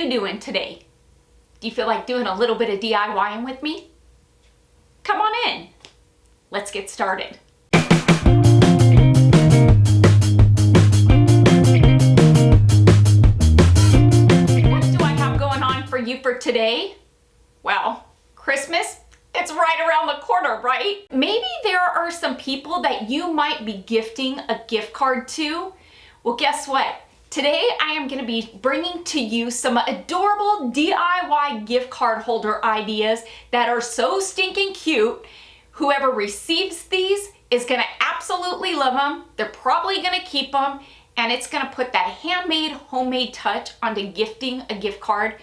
you doing today? Do you feel like doing a little bit of DIYing with me? Come on in. Let's get started. What do I have going on for you for today? Well, Christmas, it's right around the corner, right? Maybe there are some people that you might be gifting a gift card to. Well, guess what? Today I am gonna be bringing to you some adorable DIY gift card holder ideas that are so stinking cute. Whoever receives these is gonna absolutely love them. They're probably gonna keep them, and it's gonna put that handmade, homemade touch onto gifting a gift card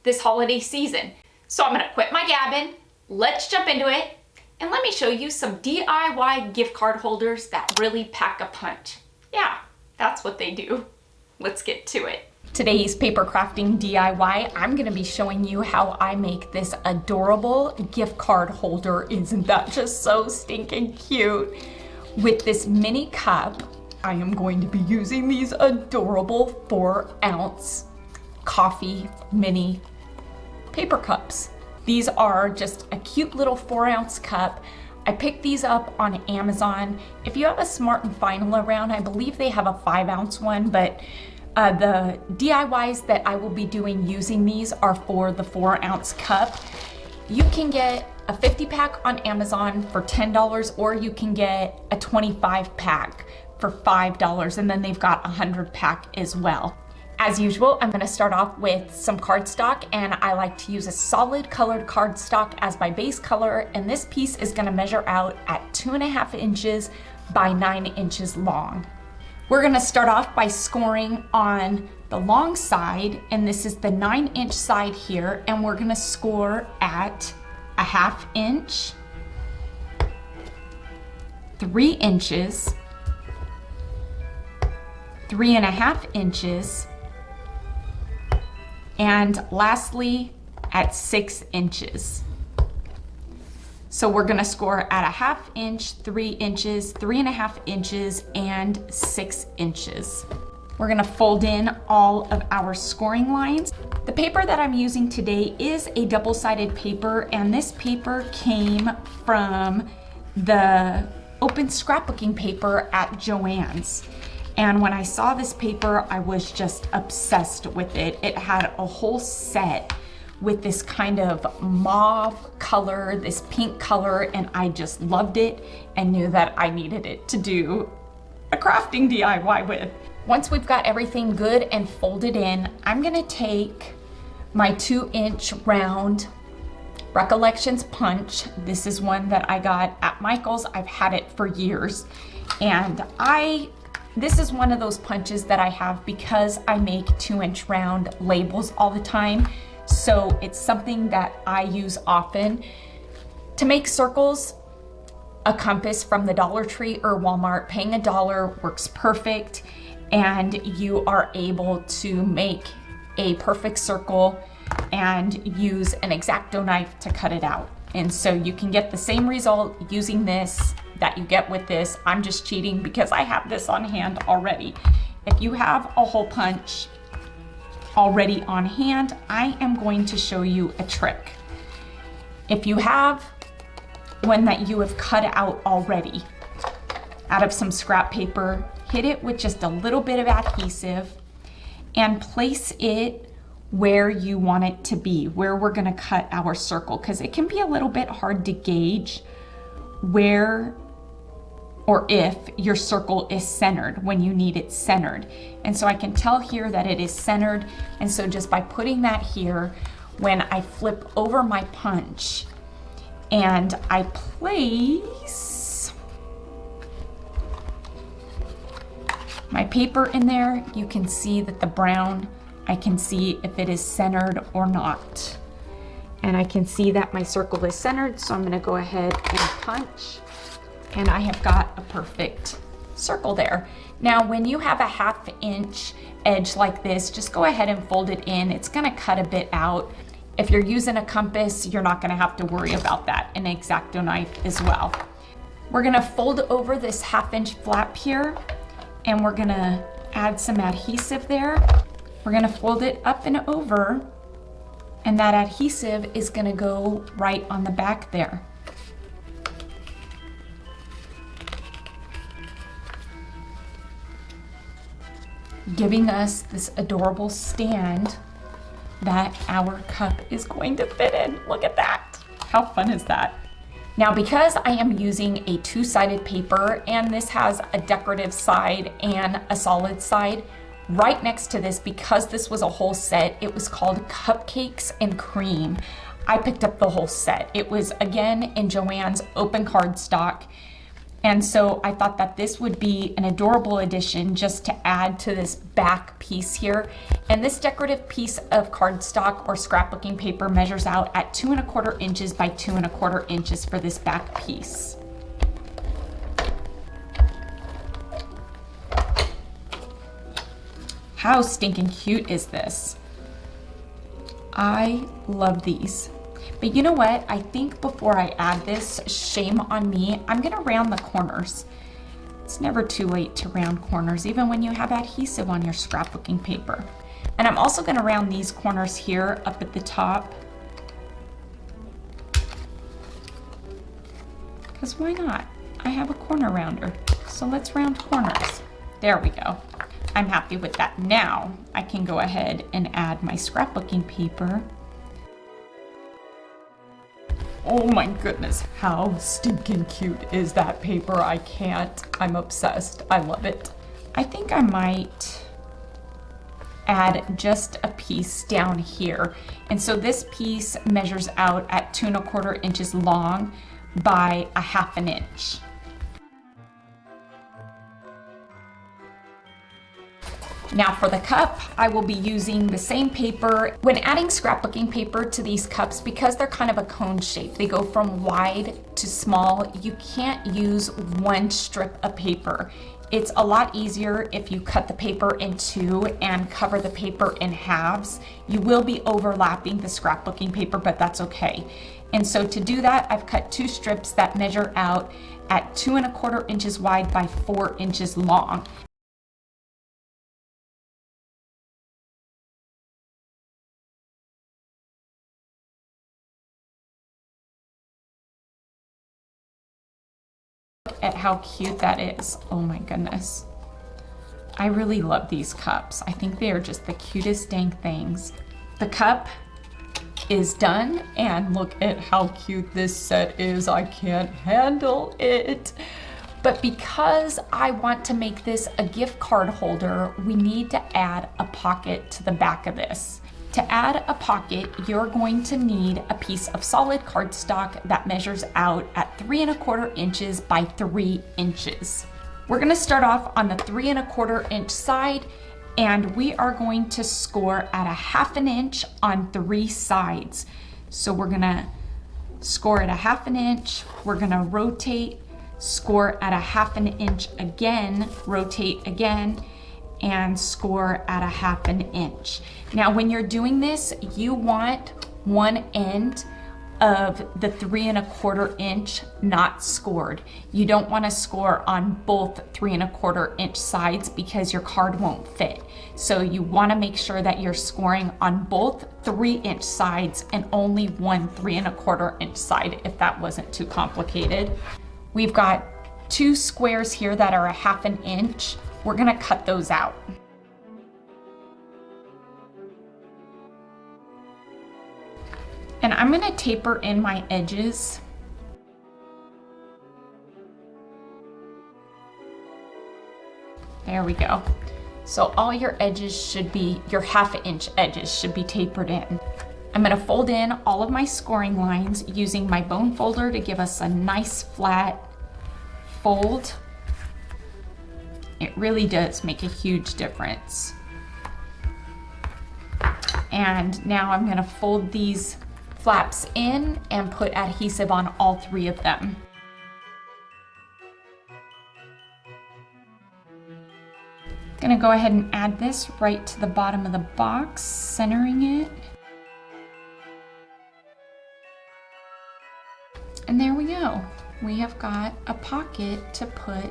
this holiday season. So I'm gonna quit my gabbing, let's jump into it, and let me show you some DIY gift card holders that really pack a punch. Yeah, that's what they do. Let's get to it. Today's paper crafting DIY, I'm gonna be showing you how I make this adorable gift card holder. Isn't that just so stinking cute? With this mini cup, I am going to be using these adorable 4-ounce coffee mini paper cups. These are just a cute little 4-ounce cup. I picked these up on Amazon. If you have a Smart and Final around, I believe they have a 5-ounce one, but the DIYs that I will be doing using these are for the 4-ounce cup. You can get a 50-pack on Amazon for $10, or you can get a 25-pack for $5, and then they've got a 100-pack as well. As usual, I'm gonna start off with some cardstock, and I like to use a solid colored cardstock as my base color, and this piece is gonna measure out at 2.5 inches by 9 inches long. We're gonna start off by scoring on the long side, and this is the 9-inch side here, and we're gonna score at 1/2 inch, 3 inches, 3.5 inches, and lastly at 6 inches. So we're gonna score at 1/2 inch, 3 inches, 3.5 inches, and 6 inches. We're gonna fold in all of our scoring lines. The paper that I'm using today is a double-sided paper, and this paper came from the open scrapbooking paper at Joann's. And when I saw this paper, I was just obsessed with it. It had a whole set with this kind of mauve color, this pink color, and I just loved it and knew that I needed it to do a crafting DIY with. Once we've got everything good and folded in, I'm gonna take my 2-inch round Recollections punch. This is one that I got at Michael's. I've had it for years, and this is one of those punches that I have because I make 2-inch round labels all the time. So it's something that I use often. To make circles, a compass from the Dollar Tree or Walmart, paying $1 works perfect, and you are able to make a perfect circle and use an X-Acto knife to cut it out. And so you can get the same result using this that you get with this. I'm just cheating because I have this on hand already. If you have a hole punch already on hand, I am going to show you a trick. If you have one that you have cut out already out of some scrap paper, hit it with just a little bit of adhesive and place it where you want it to be, where we're gonna cut our circle, because it can be a little bit hard to gauge where or if your circle is centered when you need it centered. And so I can tell here that it is centered, and so just by putting that here, when I flip over my punch and I place my paper in there, you can see that the brown, I can see if it is centered or not. And I can see that my circle is centered, so I'm gonna go ahead and punch, and I have got a perfect circle there. Now, when you have a 1/2 inch edge like this, just go ahead and fold it in. It's gonna cut a bit out. If you're using a compass, you're not gonna have to worry about that, an X-Acto knife as well. We're gonna fold over this 1/2 inch flap here, and we're gonna add some adhesive there. We're gonna fold it up and over, and that adhesive is gonna go right on the back there. Giving us this adorable stand that our cup is going to fit in. Look at that. How fun is that? Now, because I am using a two-sided paper and this has a decorative side and a solid side, right next to this, because this was a whole set, it was called Cupcakes and Cream. I picked up the whole set. It was, again, in Joann's open cardstock. And so I thought that this would be an adorable addition just to add to this back piece here. And this decorative piece of cardstock or scrapbooking paper measures out at 2 1/4 inches by 2 1/4 inches for this back piece. How stinking cute is this? I love these. But you know what? I think before I add this, shame on me, I'm gonna round the corners. It's never too late to round corners, even when you have adhesive on your scrapbooking paper. And I'm also gonna round these corners here up at the top. Because why not? I have a corner rounder, so let's round corners. There we go. I'm happy with that. Now I can go ahead and add my scrapbooking paper. Oh my goodness, how stinking cute is that paper? I can't. I'm obsessed. I love it. I think I might add just a piece down here. And so this piece measures out at 2 1/4 inches long by 1/2 inch. Now for the cup, I will be using the same paper. When adding scrapbooking paper to these cups, because they're kind of a cone shape, they go from wide to small, you can't use one strip of paper. It's a lot easier if you cut the paper in two and cover the paper in halves. You will be overlapping the scrapbooking paper, but that's okay. And so to do that, I've cut 2 strips that measure out at 2 1/4 inches wide by 4 inches long. At how cute that is. Oh my goodness. I really love these cups. I think they are just the cutest dang things. The cup is done, and look at how cute this set is. I can't handle it. But because I want to make this a gift card holder, we need to add a pocket to the back of this. To add a pocket, you're going to need a piece of solid cardstock that measures out at 3 1/4 inches by 3 inches. We're gonna start off on the 3 1/4 inch side, and we are going to score at 1/2 inch on 3 sides. So we're gonna score at 1/2 inch, we're gonna rotate, score at 1/2 inch again, rotate again, and score at 1/2 inch. Now, when you're doing this, you want one end of the 3 1/4 inch not scored. You don't want to score on both 3 1/4 inch sides because your card won't fit. So you want to make sure that you're scoring on both 3 inch sides and only one 3 1/4 inch side, if that wasn't too complicated. We've got 2 squares here that are 1/2 inch. We're gonna cut those out. And I'm gonna taper in my edges. There we go. So all your edges should be, your 1/2 inch edges should be tapered in. I'm gonna fold in all of my scoring lines using my bone folder to give us a nice flat fold. It really does make a huge difference. And now I'm gonna fold these flaps in and put adhesive on all 3 of them. Gonna go ahead and add this right to the bottom of the box, centering it. And there we go. We have got a pocket to put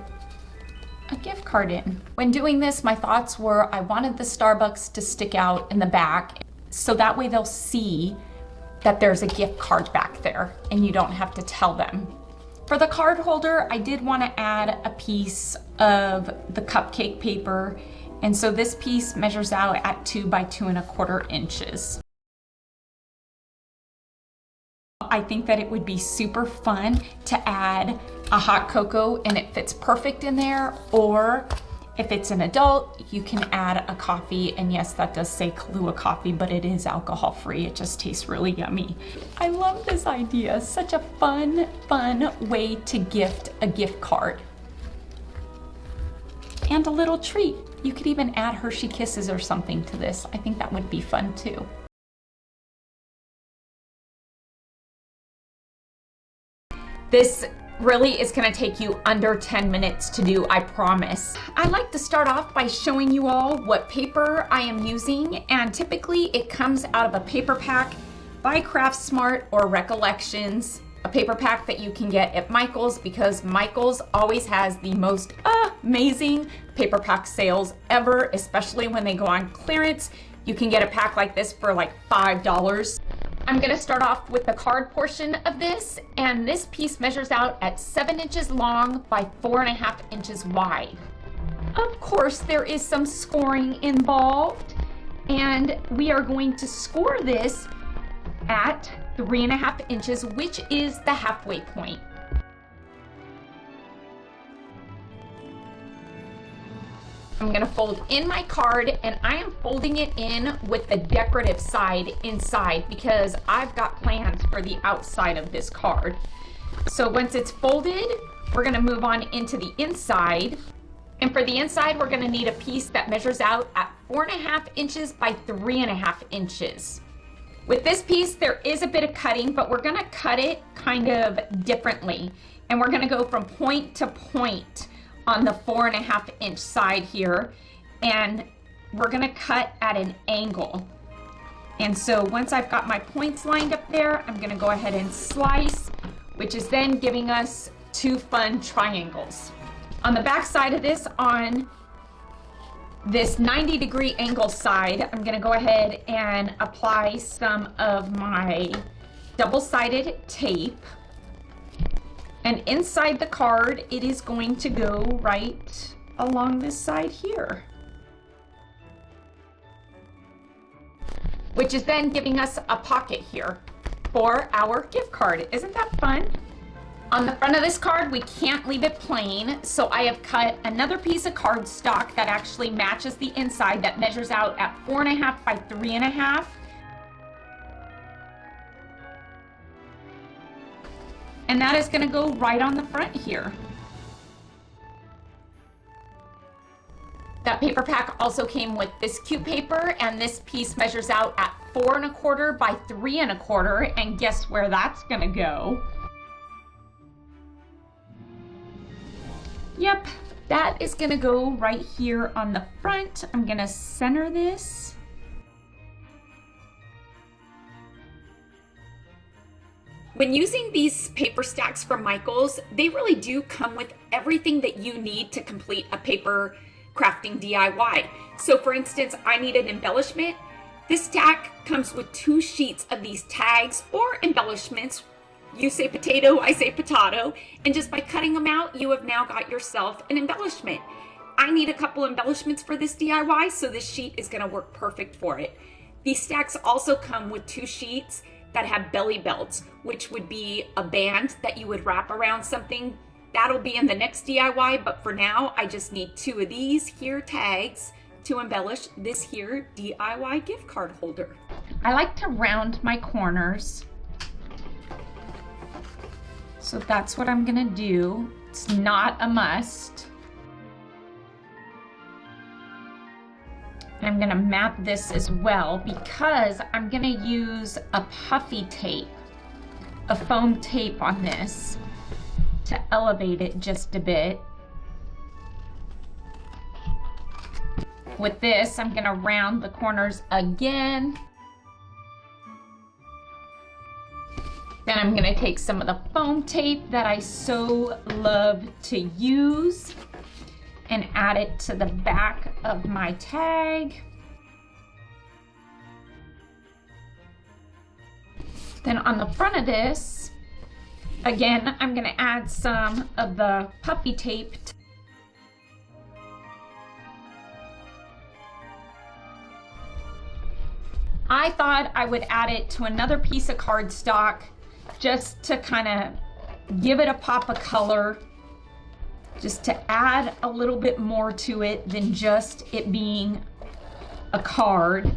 a gift card in. When doing this, my thoughts were I wanted the Starbucks to stick out in the back so that way they'll see that there's a gift card back there and you don't have to tell them. For the card holder, I did want to add a piece of the cupcake paper, and so this piece measures out at 2 by 2¼ inches. I think that it would be super fun to add a hot cocoa and it fits perfect in there, or if it's an adult, you can add a coffee, and yes, that does say Kahlua coffee, but it is alcohol free. It just tastes really yummy. I love this idea. Such a fun way to gift a gift card. And a little treat. You could even add Hershey Kisses or something to this. I think that would be fun too. This really is going to take you under 10 minutes to do, I promise. I like to start off by showing you all what paper I am using, and typically it comes out of a paper pack by Craft Smart or Recollections, a paper pack that you can get at Michael's because Michael's always has the most amazing paper pack sales ever, especially when they go on clearance. You can get a pack like this for like $5. I'm gonna start off with the card portion of this, and this piece measures out at 7 inches long by 4½ inches wide. Of course, there is some scoring involved, and we are going to score this at 3½ inches, which is the halfway point. I'm gonna fold in my card, and I am folding it in with the decorative side inside because I've got plans for the outside of this card. So once it's folded, we're gonna move on into the inside. And for the inside, we're gonna need a piece that measures out at 4½ inches by 3½ inches. With this piece, there is a bit of cutting, but we're gonna cut it kind of differently. And we're gonna go from point to point on the 4½ inch side here, and we're gonna cut at an angle. And so once I've got my points lined up there, I'm gonna go ahead and slice, which is then giving us 2 fun triangles. On the back side of this, on this 90-degree angle side, I'm gonna go ahead and apply some of my double-sided tape. And inside the card, it is going to go right along this side here, which is then giving us a pocket here for our gift card. Isn't that fun? On the front of this card, we can't leave it plain, so I have cut another piece of cardstock that actually matches the inside that measures out at 4½ by 3½. And that is gonna go right on the front here. That paper pack also came with this cute paper, and this piece measures out at 4¼ by 3¼ and guess where that's gonna go? Yep, that is gonna go right here on the front. I'm gonna center this. When using these paper stacks from Michael's, they really do come with everything that you need to complete a paper crafting DIY. So for instance, I need an embellishment. This stack comes with 2 sheets of these tags or embellishments. You say potato, I say potato, and just by cutting them out, you have now got yourself an embellishment. I need a couple embellishments for this DIY, so this sheet is gonna work perfect for it. These stacks also come with 2 sheets that have belly belts, which would be a band that you would wrap around something. That'll be in the next DIY, but for now, I just need 2 of these here tags to embellish this here DIY gift card holder. I like to round my corners. So that's what I'm gonna do. It's not a must. I'm gonna map this as well because I'm gonna use a puffy tape, a foam tape on this to elevate it just a bit. With this, I'm gonna round the corners again. Then I'm gonna take some of the foam tape that I so love to use. and add it to the back of my tag. Then on the front of this, again, I'm gonna add some of the puppy tape. I thought I would add it to another piece of cardstock just to kind of give it a pop of color, just to add a little bit more to it than just it being a card.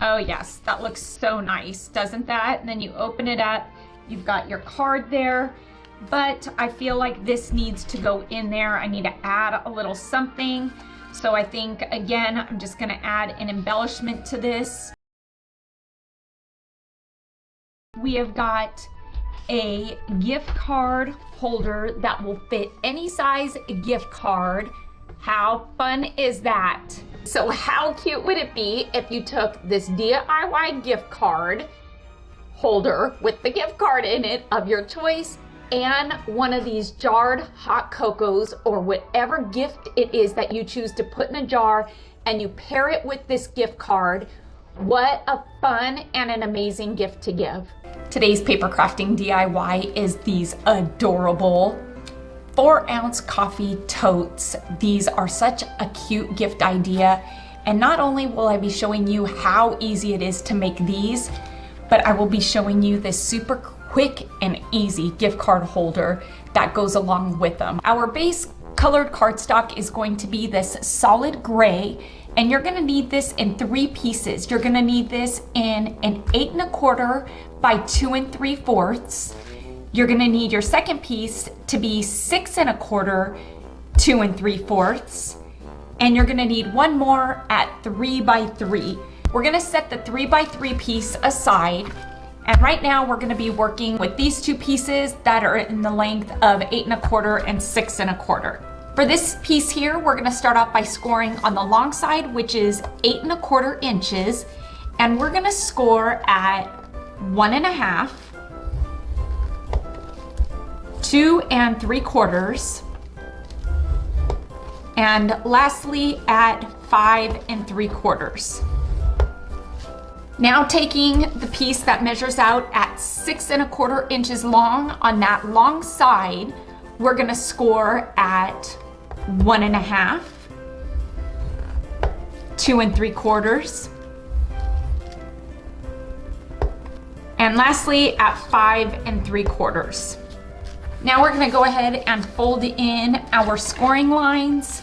Oh yes, that looks so nice, doesn't that? And then you open it up, you've got your card there, but I feel like this needs to go in there. I need to add a little something. So I think, again, I'm just gonna add an embellishment to this. We have got a gift card holder that will fit any size gift card. How fun is that? So how cute would it be if you took this DIY gift card holder with the gift card in it of your choice and one of these jarred hot cocos or whatever gift it is that you choose to put in a jar, and you pair it with this gift card. What a fun and an amazing gift to give. Today's paper crafting DIY is these adorable 4-ounce coffee totes. These are such a cute gift idea. And not only will I be showing you how easy it is to make these, but I will be showing you this super quick and easy gift card holder that goes along with them. Our base colored cardstock is going to be this solid gray, and you're gonna need this in 3 pieces. You're gonna need this in an 8 1/4 by 2 3/4. You're gonna need your second piece to be 6 1/4, 2 3/4. And you're gonna need one more at 3 by 3. We're gonna set the 3 by 3 piece aside. And right now we're gonna be working with these 2 pieces that are in the length of 8 1/4 and 6 1/4. For this piece here, we're gonna start off by scoring on the long side, which is 8 1/4 inches. And we're gonna score at 1 1/2, 2 3/4, and lastly at 5 3/4. Now taking the piece that measures out at 6 1/4 inches long, on that long side, we're gonna score at 1 1/2, 2 3/4, and lastly at 5 3/4. Now we're gonna go ahead and fold in our scoring lines.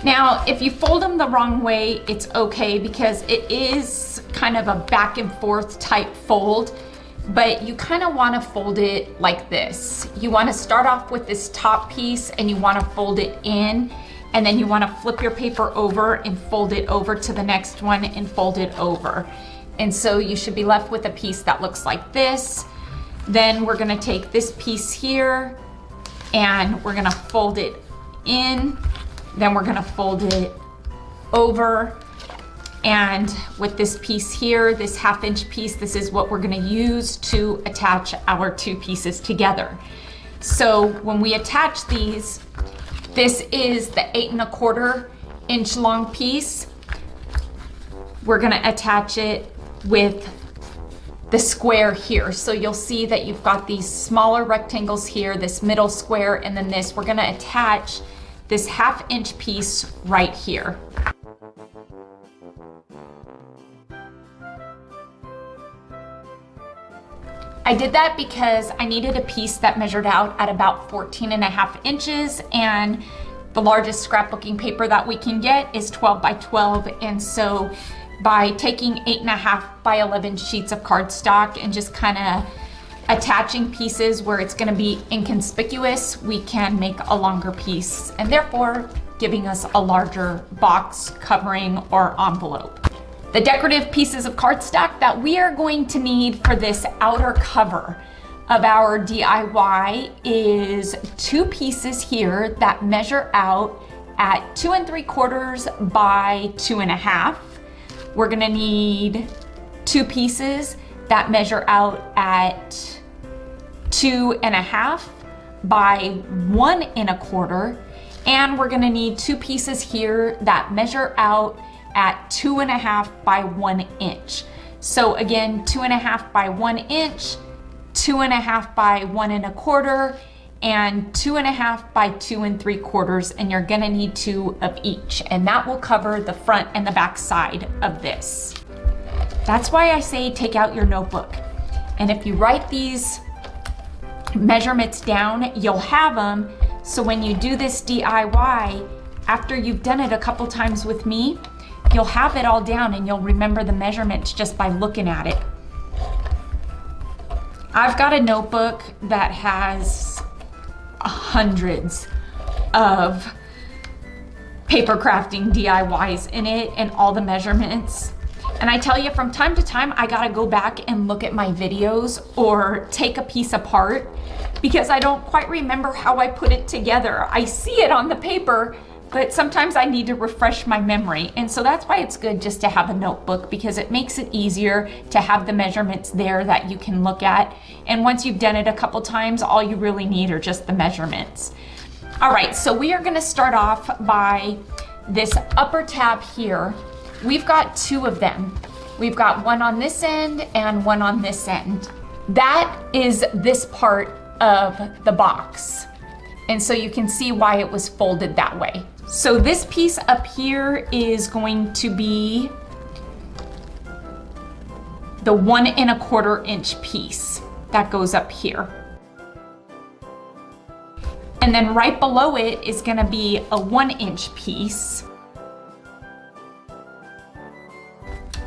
Now, if you fold them the wrong way, it's okay, because it is kind of a back and forth type fold, but you kind of want to fold it like this. You want to start off with this top piece and you want to fold it in, and then you want to flip your paper over and fold it over to the next one and fold it over. And so you should be left with a piece that looks like this. Then we're going to take this piece here and we're going to fold it in. Then we're gonna fold it over, and with this piece here, this 1/2 inch piece, this is what we're gonna use to attach our 2 pieces together. So when we attach these, this is the 8 1/4 inch long piece. We're gonna attach it with the square here. So you'll see that you've got these smaller rectangles here, this middle square, and then this. We're gonna attach this 1/2 inch piece right here. I did that because I needed a piece that measured out at about 14 1/2 inches, and the largest scrapbooking paper that we can get is 12 by 12. And so by taking 8 1/2 by 11 sheets of cardstock and just kind of attaching pieces where it's going to be inconspicuous, we can make a longer piece, and therefore giving us a larger box, covering, or envelope. The decorative pieces of cardstock that we are going to need for this outer cover of our DIY is 2 pieces here that measure out at 2 3/4 by 2 1/2. We're gonna need 2 pieces that measure out at 2.5 by 1.25, and we're gonna need 2 pieces here that measure out at 2.5 by 1 inch. So again, 2.5 by 1 inch, 2.5 by 1.25, and 2.5 by 2.75, and you're gonna need 2 of each, and that will cover the front and the back side of this. That's why I say take out your notebook. And if you write these measurements down, you'll have them, so when you do this DIY, after you've done it a couple times with me, you'll have it all down and you'll remember the measurements just by looking at it. I've got a notebook that has hundreds of paper crafting DIYs in it and all the measurements. And I tell you, from time to time, I gotta go back and look at my videos or take a piece apart because I don't quite remember how I put it together. I see it on the paper, but sometimes I need to refresh my memory. And so that's why it's good just to have a notebook, because it makes it easier to have the measurements there that you can look at. And once you've done it a couple times, all you really need are just the measurements. All right, so we are gonna start off by this upper tab here. We've got 2 of them. We've got one on this end and one on this end. That is this part of the box. And so you can see why it was folded that way. So this piece up here is going to be the 1.25 inch piece that goes up here. And then right below it is gonna be a 1 inch piece.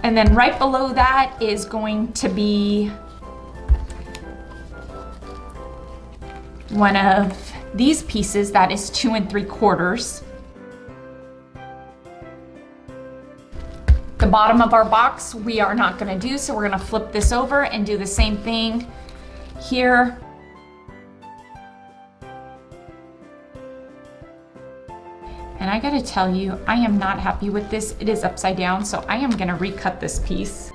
And then right below that is going to be one of these pieces that is 2.75. The bottom of our box we are not gonna do, so we're gonna flip this over and do the same thing here. And I gotta tell you, I am not happy with this. It is upside down, so I am gonna recut this piece.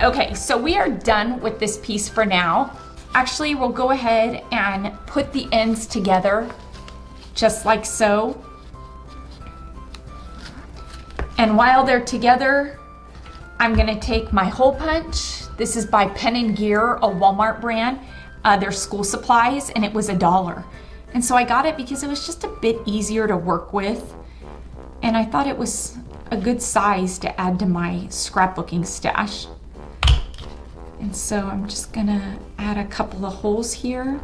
Okay, so we are done with this piece for now. Actually, we'll go ahead and put the ends together, just like so. And while they're together, I'm gonna take my hole punch. This is by Pen & Gear, a Walmart brand. They're school supplies, and it was $1. And so I got it because it was just a bit easier to work with. And I thought it was a good size to add to my scrapbooking stash. And so I'm just gonna add a couple of holes here.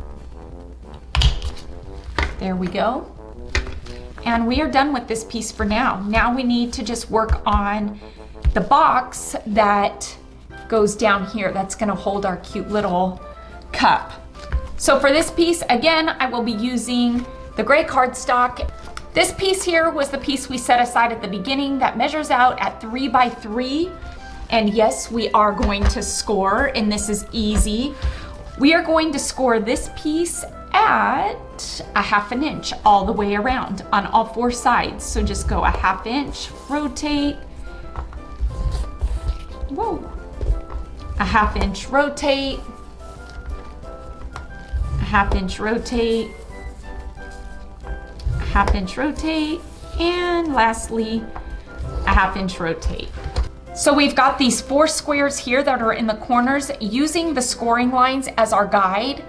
There we go. And we are done with this piece for now. Now we need to just work on the box that goes down here. That's gonna hold our cute little cup. So for this piece, again, I will be using the gray cardstock. This piece here was the piece we set aside at the beginning that measures out at 3 by 3. And yes, we are going to score, and this is easy. We are going to score this piece at 1/2 inch all the way around on all 4 sides. So just go 1/2 inch, rotate, whoa, 1/2 inch, rotate, 1/2 inch, rotate, 1/2 inch, rotate, and lastly, 1/2 inch, rotate. So we've got these 4 squares here that are in the corners using the scoring lines as our guide.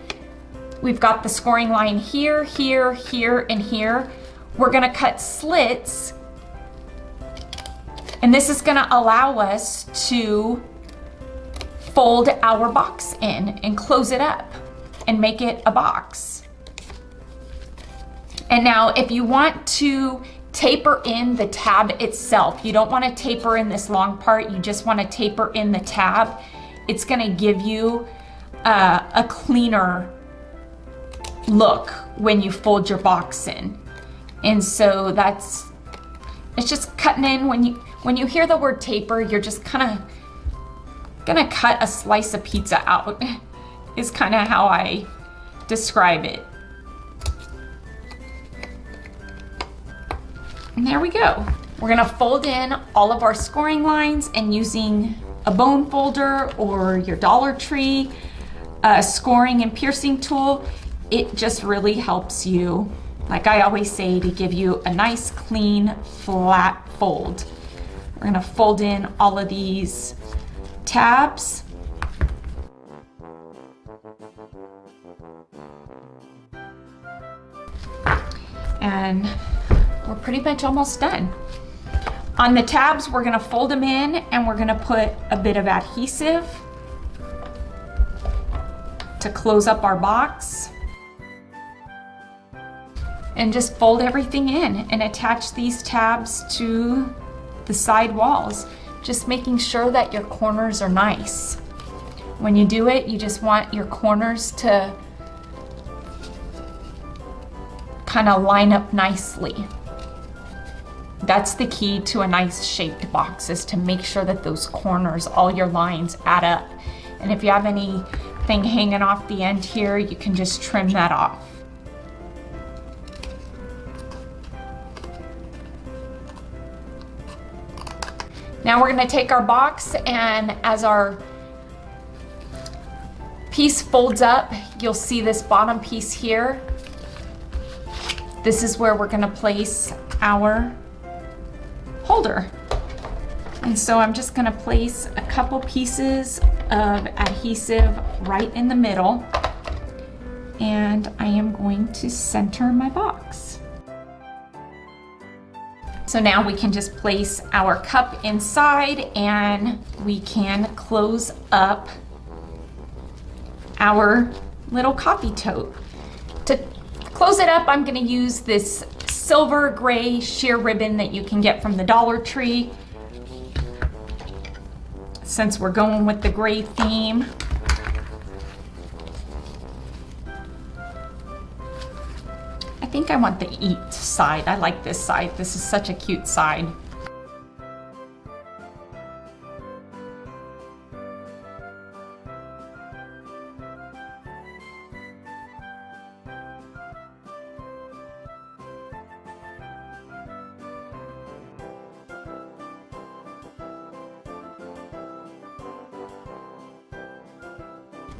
We've got the scoring line here, here, here, and here. We're gonna cut slits, and this is gonna allow us to fold our box in and close it up and make it a box. And now if you want to taper in the tab itself, you don't want to taper in this long part, you just want to taper in the tab. It's going to give you a cleaner look when you fold your box in. And so it's just cutting in. When you hear the word taper, you're just kind of gonna cut a slice of pizza out is kind of how I describe it. And there we go. We're gonna fold in all of our scoring lines, and using a bone folder or your Dollar Tree scoring and piercing tool, it just really helps you, like I always say, to give you a nice, clean, flat fold. We're gonna fold in all of these tabs. And we're pretty much almost done. On the tabs, we're gonna fold them in, and we're gonna put a bit of adhesive to close up our box. And just fold everything in and attach these tabs to the side walls, just making sure that your corners are nice. When you do it, you just want your corners to kind of line up nicely. That's the key to a nice shaped box, is to make sure that those corners, all your lines add up. And if you have anything hanging off the end here, you can just trim that off. Now we're going to take our box, and as our piece folds up, you'll see this bottom piece here. This is where we're going to place our holder. And so I'm just going to place a couple pieces of adhesive right in the middle, and I am going to center my box. So now we can just place our cup inside, and we can close up our little coffee tote. To close it up, I'm gonna use this silver gray sheer ribbon that you can get from the Dollar Tree. Since we're going with the gray theme. I think I want the eat side. I like this side. This is such a cute side.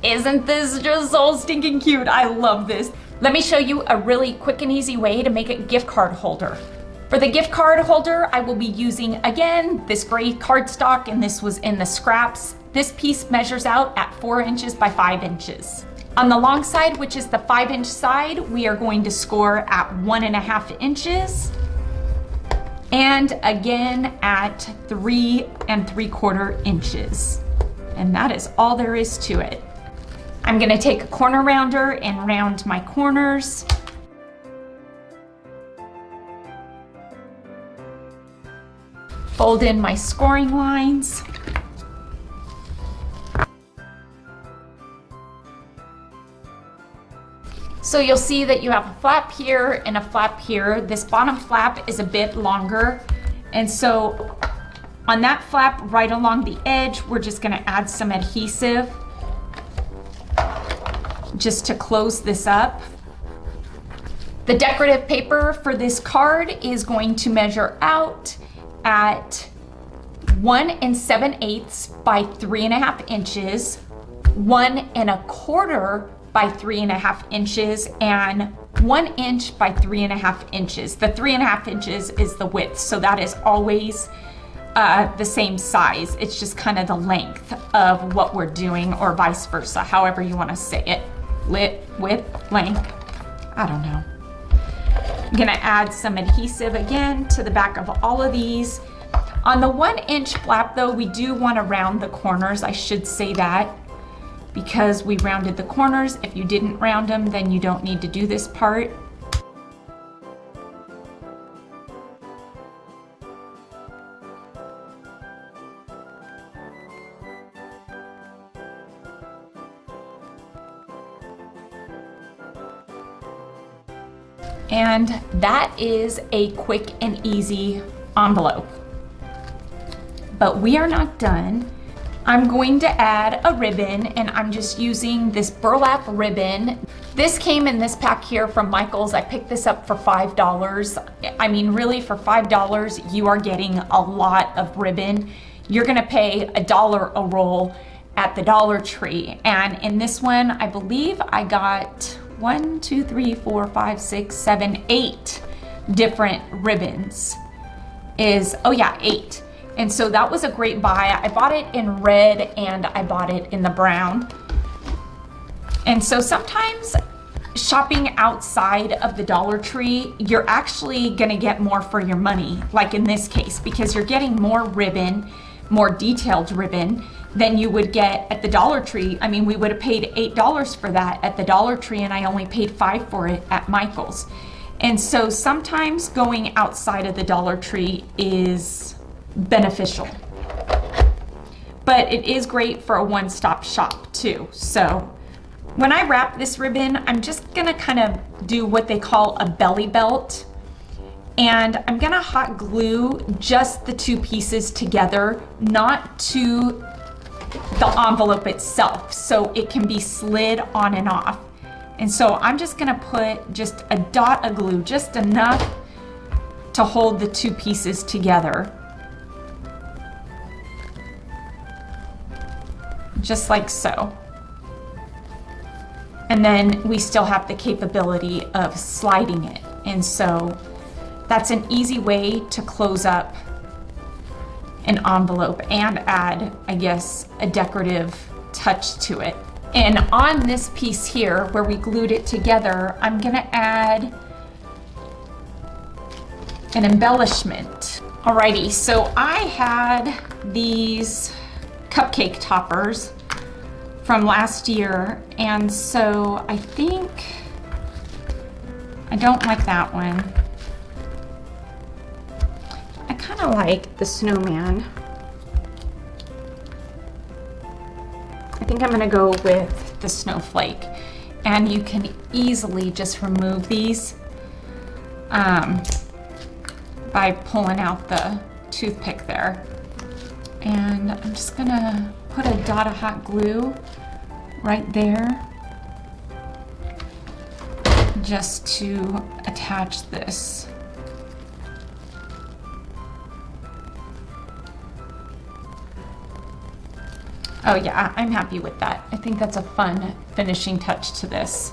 Isn't this just so stinking cute? I love this. Let me show you a really quick and easy way to make a gift card holder. For the gift card holder, I will be using, again, this gray cardstock, and this was in the scraps. This piece measures out at 4 inches by 5 inches. On the long side, which is the 5-inch side, we are going to score at 1.5 inches. And again at 3 3/4 inches. And that is all there is to it. I'm gonna take a corner rounder and round my corners. Fold in my scoring lines. So you'll see that you have a flap here and a flap here. This bottom flap is a bit longer. And so on that flap right along the edge, we're just gonna add some adhesive just to close this up. The decorative paper for this card is going to measure out at 1 7/8 by 3.5 inches, 1 1/4 by 3.5 inches, and 1 inch by 3.5 inches. The 3.5 inches is the width, so that is always the same size. It's just kind of the length of what we're doing, or vice versa, however you want to say it. Width, length, I don't know. I'm gonna add some adhesive again to the back of all of these. On the 1 inch flap though, we do want to round the corners. I should say that because we rounded the corners. If you didn't round them, then you don't need to do this part. And that is a quick and easy envelope. But we are not done. I'm going to add a ribbon, and I'm just using this burlap ribbon. This came in this pack here from Michael's. I picked this up for $5. I mean, really, for $5, you are getting a lot of ribbon. You're gonna pay $1 a roll at the Dollar Tree. And in this one, I believe I got 1, 2, 3, 4, 5, 6, 7, 8 different ribbons. Oh yeah, 8. And so that was a great buy. I bought it in red and I bought it in the brown. And so sometimes shopping outside of the Dollar Tree, you're actually gonna get more for your money, like in this case, because you're getting more ribbon, more detailed ribbon than you would get at the Dollar Tree. I mean, we would have paid $8 for that at the Dollar Tree, and I only paid $5 for it at Michael's. And so sometimes going outside of the Dollar Tree is beneficial, but it is great for a one-stop shop too. So when I wrap this ribbon, I'm just gonna kind of do what they call a belly belt, and I'm gonna hot glue just the two pieces together, not to the envelope itself, so it can be slid on and off. And so I'm just gonna put just a dot of glue, just enough to hold the two pieces together. Just like so. And then we still have the capability of sliding it. And so that's an easy way to close up an envelope and add, I guess, a decorative touch to it. And on this piece here, where we glued it together, I'm gonna add an embellishment. Alrighty, so I had these cupcake toppers from last year, and so I think I don't like that one. I kind of like the snowman. I think I'm gonna go with the snowflake, and you can easily just remove these by pulling out the toothpick there. And I'm just gonna put a dot of hot glue right there just to attach this. Oh yeah, I'm happy with that. I think that's a fun finishing touch to this.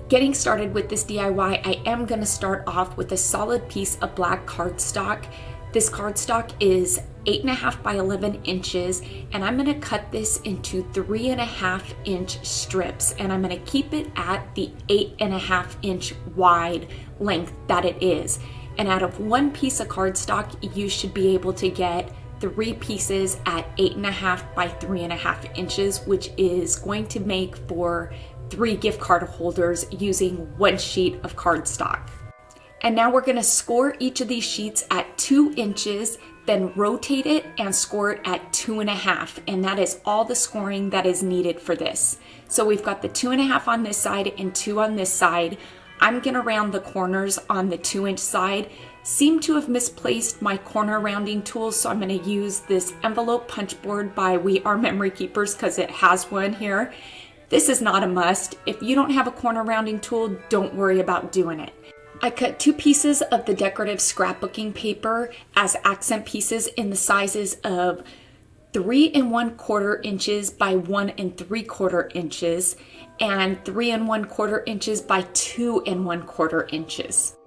Getting started with this DIY, I am going to start off with a solid piece of black cardstock. This cardstock is 8.5 by 11 inches, and I'm going to cut this into 3.5 inch strips, and I'm going to keep it at the 8.5 inch wide length that it is. And out of one piece of cardstock, you should be able to get 3 pieces at 8.5 by 3.5 inches, which is going to make for 3 gift card holders using 1 sheet of cardstock. And now we're gonna score each of these sheets at 2 inches, then rotate it and score it at 2.5. And that is all the scoring that is needed for this. So we've got the 2.5 on this side and 2 on this side. I'm gonna round the corners on the 2-inch side. Seem to have misplaced my corner rounding tool, so I'm gonna use this envelope punch board by We Are Memory Keepers because it has one here. This is not a must. If you don't have a corner rounding tool, don't worry about doing it. I cut 2 pieces of the decorative scrapbooking paper as accent pieces in the sizes of 3 1/4 inches by 1 3/4 inches and 3 1/4 inches by 2 1/4 inches.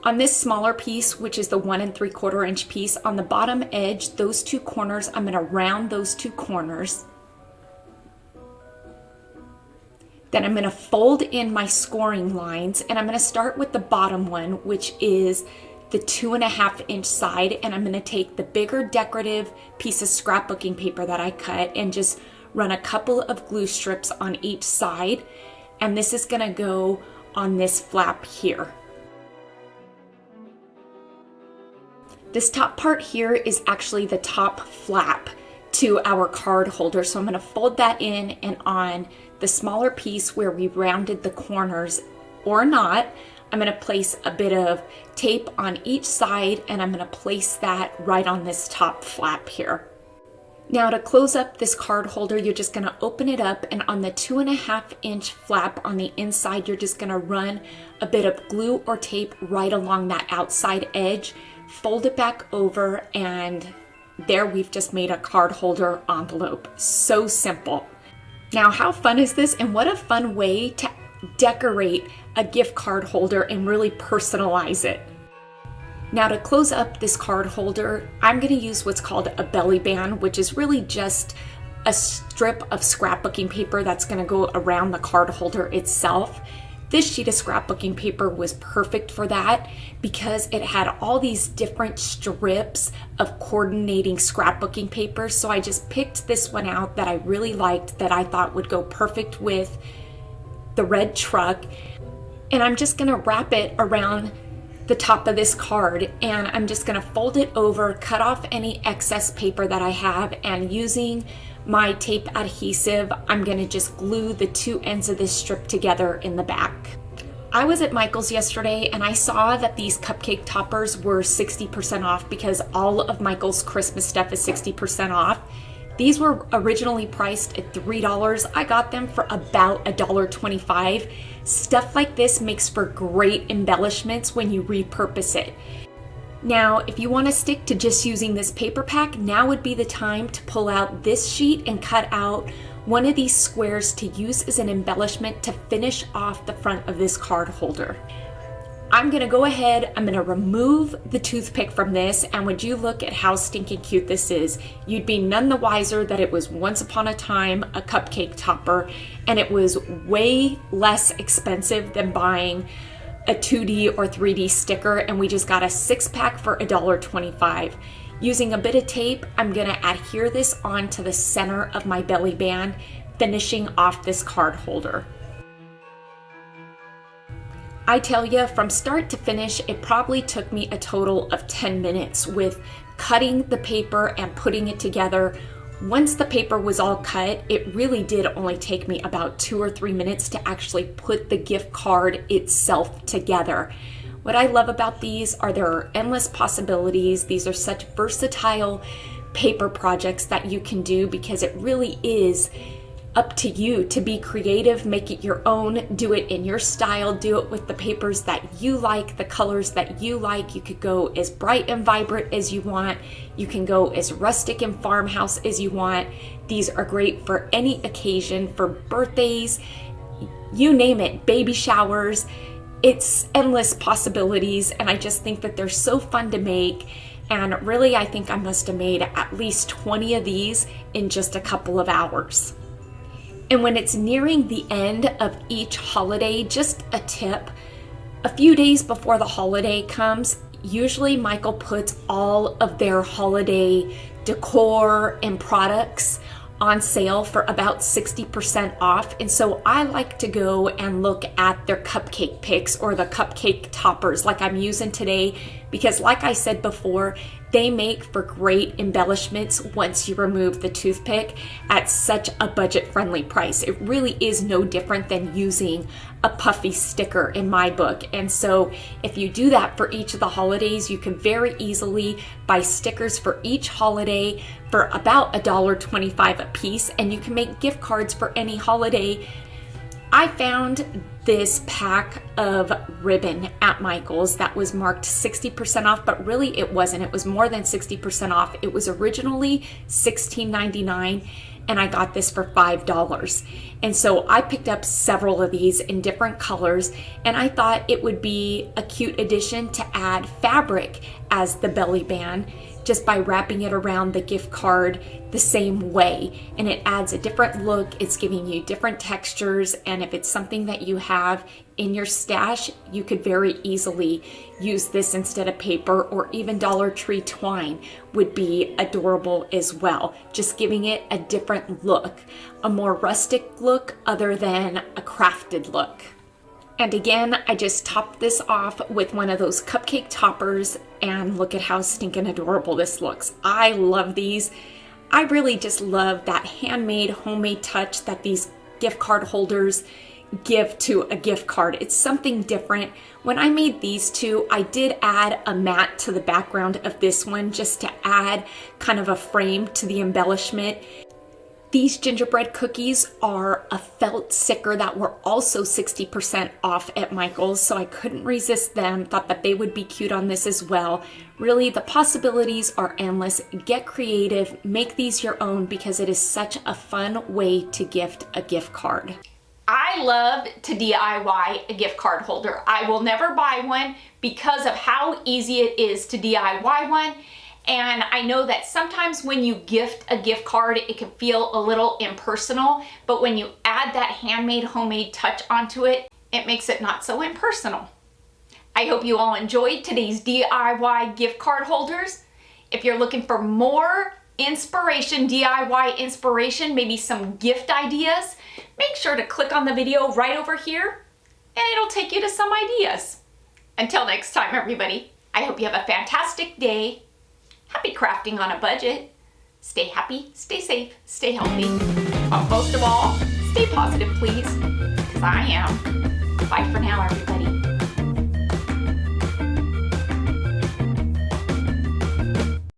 On this smaller piece, which is the 1 3/4 inch piece, on the bottom edge, those 2 corners, I'm gonna round those 2 corners. Then I'm gonna fold in my scoring lines, and I'm gonna start with the bottom one, which is the 2.5 inch side, and I'm gonna take the bigger decorative piece of scrapbooking paper that I cut and just run a couple of glue strips on each side, and this is gonna go on this flap here. This top part here is actually the top flap to our card holder, so I'm gonna fold that in, and on the smaller piece where we rounded the corners or not. I'm going to place a bit of tape on each side, and I'm going to place that right on this top flap here. Now to close up this card holder, you're just going to open it up, and on the 2.5-inch flap on the inside, you're just going to run a bit of glue or tape right along that outside edge, fold it back over, and there we've just made a card holder envelope. So simple. Now how fun is this, and what a fun way to decorate a gift card holder and really personalize it. Now to close up this card holder, I'm going to use what's called a belly band, which is really just a strip of scrapbooking paper that's going to go around the card holder itself. This sheet of scrapbooking paper was perfect for that because it had all these different strips of coordinating scrapbooking paper. So I just picked this one out that I really liked, that I thought would go perfect with the red truck. And I'm just going to wrap it around the top of this card, and I'm just going to fold it over, cut off any excess paper that I have, and using my tape adhesive, I'm going to just glue the two ends of this strip together in the back. I was at Michael's yesterday and I saw that these cupcake toppers were 60% off because all of Michael's Christmas stuff is 60% off. These were originally priced at $3. I got them for about $1.25. Stuff like this makes for great embellishments when you repurpose it. Now, if you want to stick to just using this paper pack, now would be the time to pull out this sheet and cut out one of these squares to use as an embellishment to finish off the front of this card holder. I'm going to go ahead, I'm going to remove the toothpick from this, and would you look at how stinking cute this is, you'd be none the wiser that it was once upon a time a cupcake topper, and it was way less expensive than buying a 2D or 3D sticker, and we just got a 6-pack for $1.25. Using a bit of tape, I'm going to adhere this onto the center of my belly band, finishing off this card holder. I tell you, from start to finish, it probably took me a total of 10 minutes with cutting the paper and putting it together. Once the paper was all cut, it really did only take me about 2 or 3 minutes to actually put the gift card itself together. What I love about these are there are endless possibilities. These are such versatile paper projects that you can do because it really is up to you to be creative, make it your own, do it in your style, do it with the papers that you like, the colors that you like. You could go as bright and vibrant as you want. You can go as rustic and farmhouse as you want. These are great for any occasion, for birthdays, you name it, baby showers. It's endless possibilities, and I just think that they're so fun to make. And really, I think I must have made at least 20 of these in just a couple of hours. And when it's nearing the end of each holiday, just a tip, a few days before the holiday comes, usually Michael puts all of their holiday decor and products on sale for about 60% off. And so I like to go and look at their cupcake picks or the cupcake toppers like I'm using today, because like I said before, they make for great embellishments once you remove the toothpick at such a budget-friendly price. It really is no different than using a puffy sticker in my book. And so if you do that for each of the holidays, you can very easily buy stickers for each holiday for about $1.25 a piece, and you can make gift cards for any holiday. I found this pack of ribbon at Michael's that was marked 60% off, but really it wasn't. It was more than 60% off. It was originally $16.99, and I got this for $5. And so I picked up several of these in different colors, and I thought it would be a cute addition to add fabric as the belly band, just by wrapping it around the gift card the same way. And it adds a different look, it's giving you different textures, and if it's something that you have in your stash, you could very easily use this instead of paper, or even Dollar Tree twine would be adorable as well. Just giving it a different look, a more rustic look other than a crafted look. And again, I just topped this off with one of those cupcake toppers, and look at how stinking adorable this looks. I love these. I really just love that handmade, homemade touch that these gift card holders give to a gift card. It's something different. When I made these two, I did add a mat to the background of this one just to add kind of a frame to the embellishment. These gingerbread cookies are a felt sticker that were also 60% off at Michael's, so I couldn't resist them. Thought that they would be cute on this as well. Really, the possibilities are endless. Get creative, make these your own, because it is such a fun way to gift a gift card. I love to DIY a gift card holder. I will never buy one because of how easy it is to DIY one. And I know that sometimes when you gift a gift card, it can feel a little impersonal, but when you add that handmade, homemade touch onto it, it makes it not so impersonal. I hope you all enjoyed today's DIY gift card holders. If you're looking for more inspiration, DIY inspiration, maybe some gift ideas, make sure to click on the video right over here and it'll take you to some ideas. Until next time, everybody, I hope you have a fantastic day. Happy crafting on a budget. Stay happy, stay safe, stay healthy. But most of all, stay positive, please, because I am. Bye for now, everybody.